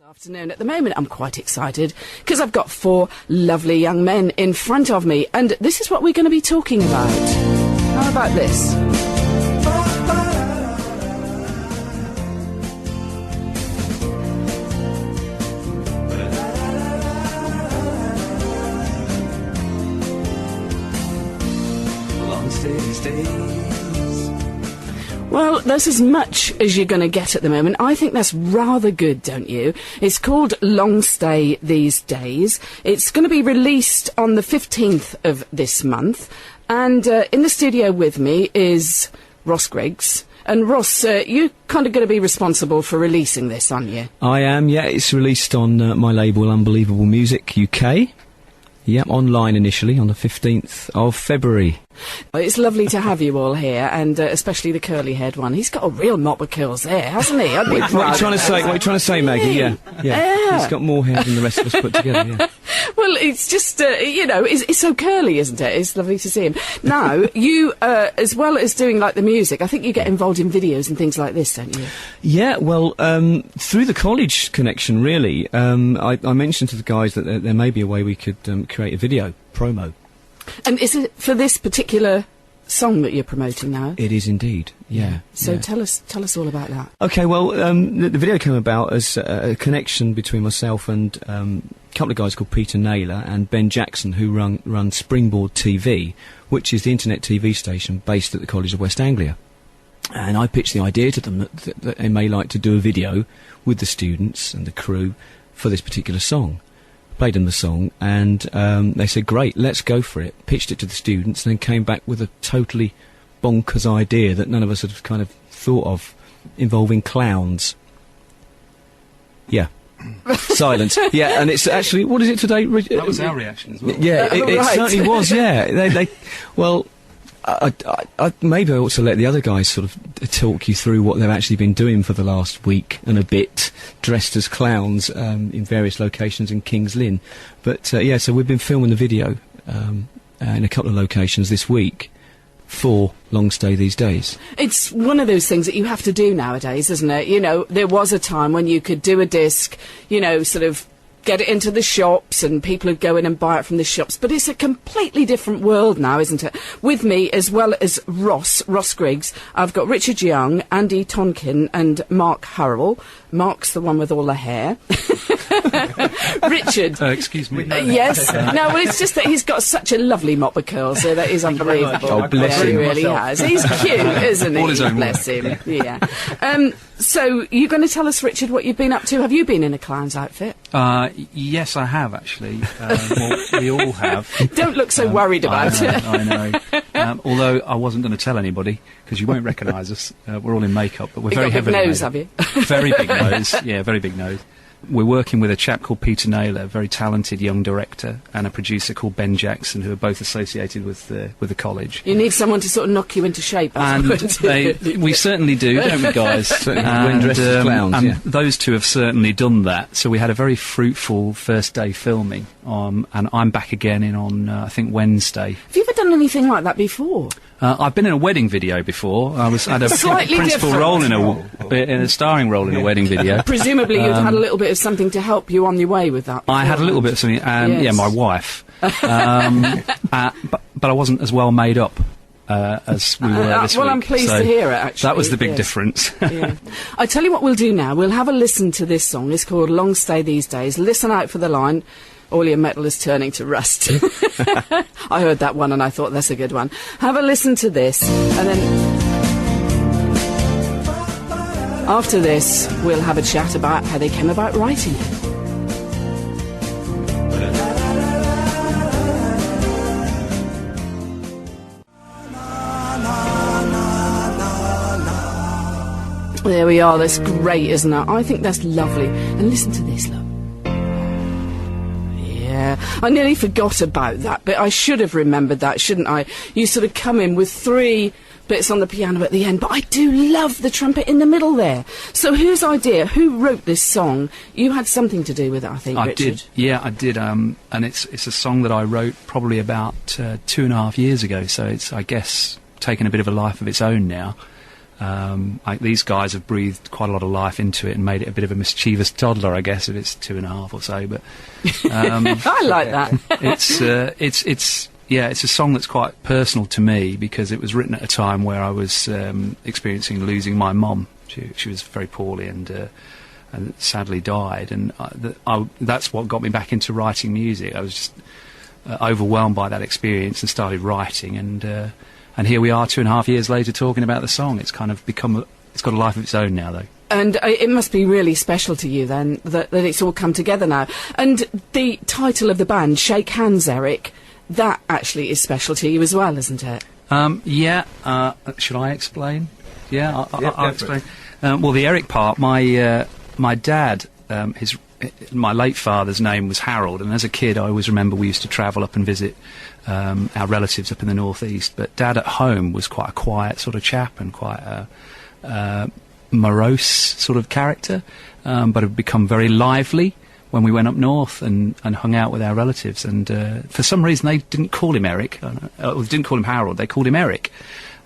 Afternoon. At the moment, I'm quite excited because I've got 4 lovely young men in front of me, and this is what we're going to be talking about. How about this? Well, that's as much as you're going to get at the moment. I think that's rather good, don't you? It's called Long Stay These Days. It's going to be released on the 15th of this month. And in the studio with me is Ross Griggs. And Ross, you're kind of going to be responsible for releasing this, aren't you? I am, yeah. It's released on my label Unbelievable Music UK. Yeah, online initially on the 15th of February. It's lovely to have you all here, and especially the curly-haired one. He's got a real mop of curls there, hasn't he? What are you trying to say? What are you trying to say, Maggie? Yeah. He's got more hair than the rest of us put together, yeah. Well, it's just, it's so curly, isn't it? It's lovely to see him. Now, you, as well as doing, like, the music, I think you get involved in videos and things like this, don't you? Yeah, well, through the college connection, really. I mentioned to the guys that there may be a way we could create a video promo. And is it for this particular song that you're promoting now? It is indeed, yeah. So tell us all about that. Okay, well, the video came about as a connection between myself and a couple of guys called Peter Naylor and Ben Jackson, who run Springboard TV, which is the internet TV station based at the College of West Anglia. And I pitched the idea to them that they may like to do a video with the students and the crew for this particular song. Played them the song, and they said, great, let's go for it. Pitched it to the students, and then came back with a totally bonkers idea that none of us had kind of thought of, involving clowns. Yeah. Silence. Yeah, and it's actually, what is it today? That was our reaction as well. Yeah, it certainly was, yeah. Well, I maybe I ought to let the other guys sort of talk you through what they've actually been doing for the last week and a bit, dressed as clowns in various locations in King's Lynn. But yeah, so we've been filming the video in a couple of locations this week for Long Stay These Days. It's one of those things that you have to do nowadays, isn't it? You know, there was a time when you could do a disc, you know, sort of get it into the shops and people would go in and buy it from the shops, but it's a completely different world now, isn't it? With me, as well as Ross Griggs, I've got Richard Young, Andy Tonkin and Mark Harrell. Mark's the one with all the hair. Richard. Excuse me. Yes. No, well, it's just that he's got such a lovely mop of curls, so that is unbelievable. Oh, bless him. He really has. He's cute, isn't he? All his own bless him. Yeah. So, you're going to tell us, Richard, what you've been up to? Have you been in a clown's outfit? Yes, I have, actually. Well, we all have. Don't look so worried about it. I know. Although I wasn't going to tell anybody, because you won't recognise us. We're all in makeup, but we're very heavily big nose, have you? Very big nose. Yeah, very big nose. We're working with a chap called Peter Naylor, a very talented young director, and a producer called Ben Jackson, who are both associated with the college. You need someone to sort of knock you into shape. And we certainly do, don't we, guys? When dressed as clowns, and those two have certainly done that. So we had a very fruitful first day filming, and I'm back again on I think Wednesday. Have you ever done anything like that before? I've been in a wedding video before. I had a principal role in a starring role in a wedding video. Presumably you'd had a little bit of something to help you on your way with that. I had a little bit of something, yeah, my wife. But I wasn't as well made up as we were this week. Well, I'm pleased to hear it, actually. That was the big difference. Yeah. I tell you what we'll do now. We'll have a listen to this song. It's called Long Stay These Days. Listen out for the line, all your metal is turning to rust. I heard that one and I thought that's a good one. Have a listen to this, and then after this we'll have a chat about how they came about writing it. There we are. That's great, isn't it? I think that's lovely. And listen to this, look. Yeah, I nearly forgot about that, but I should have remembered that, shouldn't I? You sort of come in with 3 bits on the piano at the end, but I do love the trumpet in the middle there. So whose idea? Who wrote this song? You had something to do with it, I think, Richard. I did. Yeah, I did. And it's a song that I wrote probably about 2.5 years ago, so it's, I guess, taken a bit of a life of its own now. These guys have breathed quite a lot of life into it and made it a bit of a mischievous toddler, I guess, if it's 2.5 or so. But I like that. It's a song that's quite personal to me because it was written at a time where I was experiencing losing my mum. She was very poorly and sadly died, and that's what got me back into writing music. I was just overwhelmed by that experience and started writing, and here we are 2.5 years later talking about the song. It's kind of it's got a life of its own now, though. And it must be really special to you then that it's all come together now. And the title of the band, Shake Hands, Eric, that actually is special to you as well, isn't it? Should I explain? Yeah, I'll explain. Well, the Eric part, my dad, my late father's name was Harold, and as a kid I always remember we used to travel up and visit our relatives up in the northeast, but Dad at home was quite a quiet sort of chap and quite a morose sort of character, but had become very lively when we went up north and hung out with our relatives, and for some reason they didn't call him Eric, or they didn't call him Harold, they called him Eric,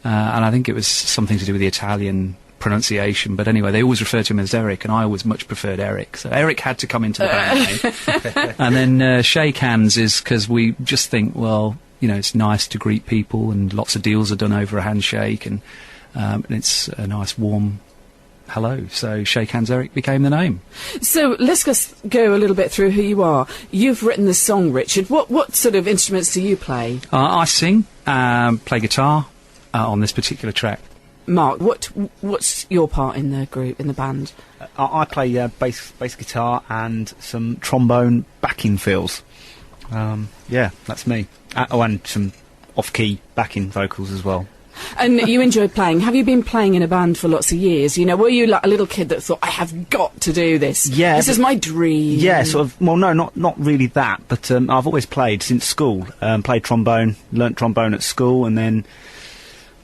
and I think it was something to do with the Italian pronunciation, but anyway, they always referred to him as Eric, and I always much preferred Eric, so Eric had to come into the band. And then Shake Hands is because we just think, well, it's nice to greet people, and lots of deals are done over a handshake, and it's a nice warm hello, so Shake Hands Eric became the name. So let's just go a little bit through who you are. You've written this song, Richard. What sort of instruments do you play? I sing, play guitar on this particular track. Mark, what's your part in the group, in the band? I play bass guitar and some trombone backing fills. That's me. And some off-key backing vocals as well. And you enjoy playing. Have you been playing in a band for lots of years? Were you like a little kid that thought, I have got to do this? Yeah. This is my dream. Yeah, sort of. Well, no, not really that, but I've always played since school. Played trombone, learnt trombone at school, and then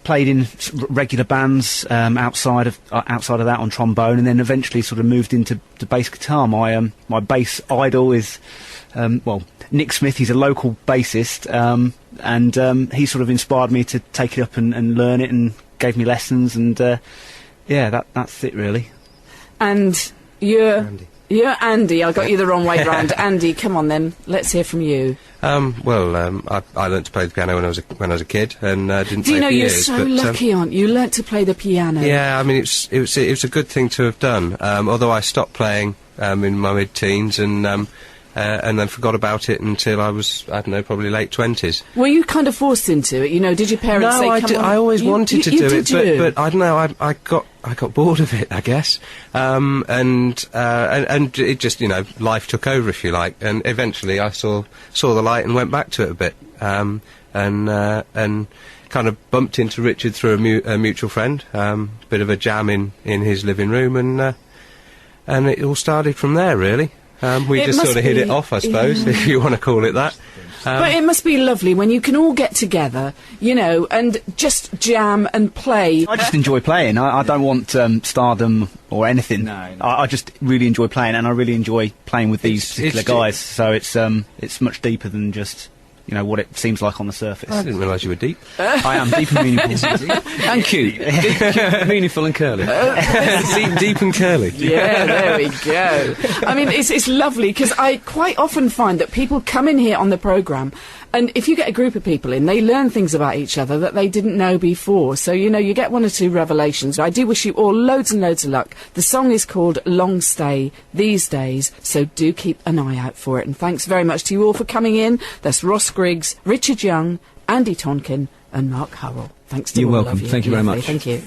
played in regular bands outside of that on trombone, and then eventually sort of moved into bass guitar. My bass idol is Nick Smith. He's a local bassist, and he sort of inspired me to take it up and learn it, and gave me lessons, and that's it really. And you're Andy. I got you the wrong way round. Andy, come on then. Let's hear from you. I learnt to play the piano when I was a kid, and didn't play for you're years. so lucky, aren't you? Learnt to play the piano. Yeah, I mean it was a good thing to have done. Although I stopped playing in my mid-teens, and then forgot about it until I was, I don't know, probably late 20s. Were you kind of forced into it? Did your parents say, come on? I always wanted to do it, but I don't know, I got bored of it, I guess. And it just, life took over, if you like, and eventually I saw the light and went back to it a bit, and kind of bumped into Richard through a mutual friend, bit of a jam in his living room, and it all started from there, really. We just sort of hit it off, I suppose, if you want to call it that. But it must be lovely when you can all get together, and just jam and play. I just enjoy playing. I don't want stardom or anything. No. I just really enjoy playing, and I really enjoy playing with these particular guys. So it's much deeper than just what it seems like on the surface. I didn't realise you were deep. I am deep and meaningful. And cute. Meaningful and curly. Deep and curly. Yeah, there we go. I mean, it's lovely, because I quite often find that people come in here on the programme, and if you get a group of people in, they learn things about each other that they didn't know before. So, you get one or two revelations. I do wish you all loads and loads of luck. The song is called Long Stay These Days, so do keep an eye out for it. And thanks very much to you all for coming in. That's Ross Griggs, Richard Young, Andy Tonkin and Mark Hurrell. Thanks to You're all welcome. of you. Thank you very much. Thank you.